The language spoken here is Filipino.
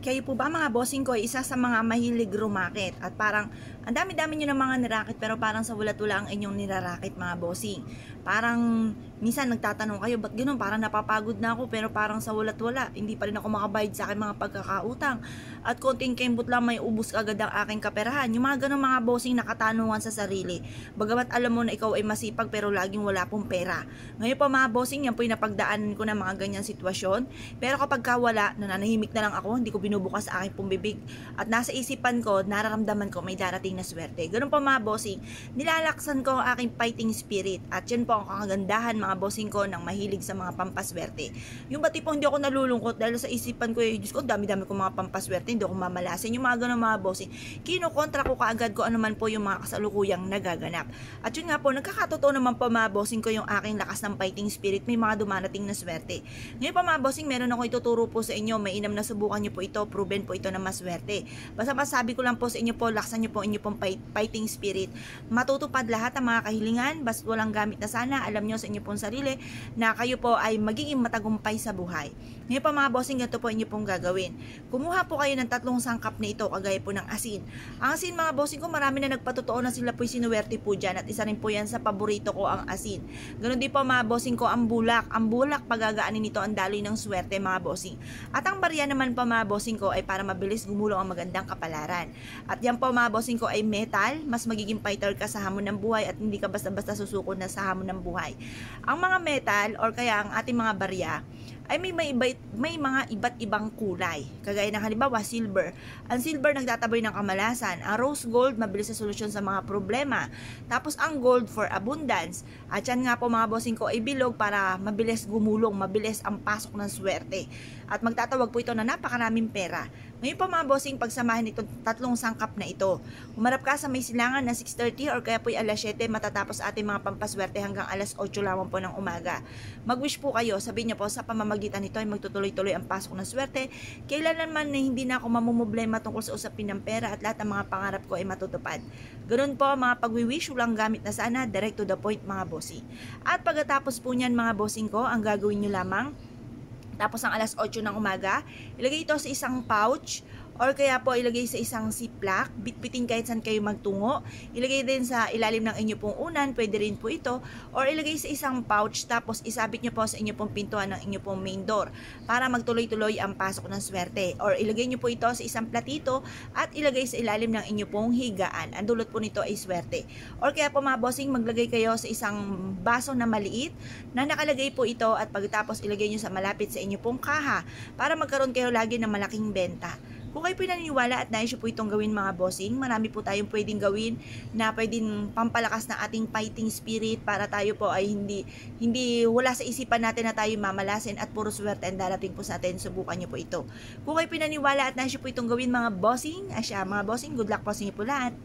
Kayo po ba mga bossing ko ay isa sa mga mahilig rumakit at parang ang dami-dami nyo ng mga nirakit pero parang sa walat-wala ang inyong nirarakit mga bossing. Parang minsan nagtatanong kayo, ba't ganun? Parang napapagod na ako pero parang sa walat-wala, hindi pa rin ako makabayad sa aking mga pagkakautang. At konting kembot lang may ubos agad ang aking kaperahan. Yung mga ganun mga bossing nakatanungan sa sarili. Bagamat alam mo na ikaw ay masipag pero laging wala pong pera. Ngayon pa mga bossing, yan po yung napagdaanan ko ng mga ganyan sitwasyon. Pero kapag wala, nananahimik na lang ako, hindi ko binubukas sa aking pong bibig. At nasa isipan ko, nararamdaman ko may darating na swerte. Ganun pa mga bossing, nilalaksan ko ang aking fighting spirit. At yan po ang kagandahan mga bossing ko ng mahilig sa mga pampaswerte. Yung bati po hindi ako nalulungkot dahil sa isipan ko, Diyos ko, dami-dami ko mga pampaswerte, hindi ako mamalasin. Yung mga ganun mga bossing, kinukontra ko kaagad ko ano man po yung mga kasalukuyang nagaganap. At yun nga po, nagkakatotoo naman po mga bossing ko yung aking lakas ng fighting spirit, may mga dumarating na swerte. Ngayon pa mga bossing, meron ako ituturo po sa inyo, may inam na subukan nyo po ito, proven po ito na maswerte. Basta masabi ko lang po sa inyo po, laksan nyo po inyo pong fighting spirit. Matutupad lahat ng mga kahilingan, basta walang gamit na sana, alam nyo sa inyo pong sarili na kayo po ay magiging matagumpay sa buhay. Ngayon pa mga bossing, ganito po inyo pong gagawin. Kumuha po kayo ng 3 sangkap na ito, kagaya po ng asin. Ang asin mga bossing ko, marami na nagpatotoo na sila po sinuwerte po dyan at isa rin po yan sa paborito ko ang asin. Ganon din po mga bossing ko ang bulak. Ang bulak pagagaanin nito ang daloy ng swerte mga bossing. At ang barya naman pa mga bossing ko ay para mabilis gumulong ang magandang kapalaran. At yan po mga bossing ko ay metal, mas magiging fighter ka sa hamon ng buhay at hindi ka basta-basta susuko na sa hamon ng buhay. Ang mga metal or kaya ang ating mga barya ay may mga iba't ibang kulay. Kagaya ng halimbawa, silver. Ang silver nagtataboy ng kamalasan. Ang rose gold, mabilis na solusyon sa mga problema. Tapos ang gold for abundance. At yan nga po mga bossing ko ay bilog para mabilis gumulong, mabilis ang pasok ng swerte. At magtatawag po ito na napakaraming pera. Ngayon po mga bossing, pagsamahin itong 3 sangkap na ito. Umarap ka sa may silangan na 6:30 or kaya po ay alas 7 matatapos ating mga pampaswerte hanggang alas 8 lamang po ng umaga. Mag-wish po kayo, sabihin niyo po sa pamamagitan nito ay magtutuloy-tuloy ang pasok ng swerte. Kailan naman na hindi na ako mamumblema tungkol sa usapin ng pera at lahat ng mga pangarap ko ay matutupad. Ganun po mga pag-wish, walang gamit na sana, direct to the point mga bossing. At pagkatapos po niyan mga bossing ko, ang gagawin niyo lamang, tapos ang alas 8 ng umaga, ilagay ito sa isang pouch or kaya po ilagay sa isang ziplock, bitbitin kahit saan kayo magtungo. Ilagay din sa ilalim ng inyo pong unan, pwede rin po ito, or ilagay sa isang pouch tapos isabit nyo po sa inyo pong pintuan ng inyo pong main door para magtuloy-tuloy ang pasok ng swerte. Or ilagay nyo po ito sa isang platito at ilagay sa ilalim ng inyo pong higaan. Ang dulot po nito ay swerte. Or kaya po mga bossing, maglagay kayo sa isang baso na maliit na nakalagay po ito at pagkatapos ilagay nyo sa malapit sa inyo pong kaha para magkaroon kayo lagi ng malaking benta. Kung kayo po naniniwala at nais po itong gawin mga bossing, marami po tayong pwedeng gawin na pwedeng pampalakas ng ating fighting spirit para tayo po ay hindi wala sa isipan natin na tayo mamalasin at puro swerte ang darating po sa atin. Subukan nyo po ito. Kung kayo po naniniwala at nais po itong gawin mga bossing, mga bossing, good luck po sa inyo po lahat.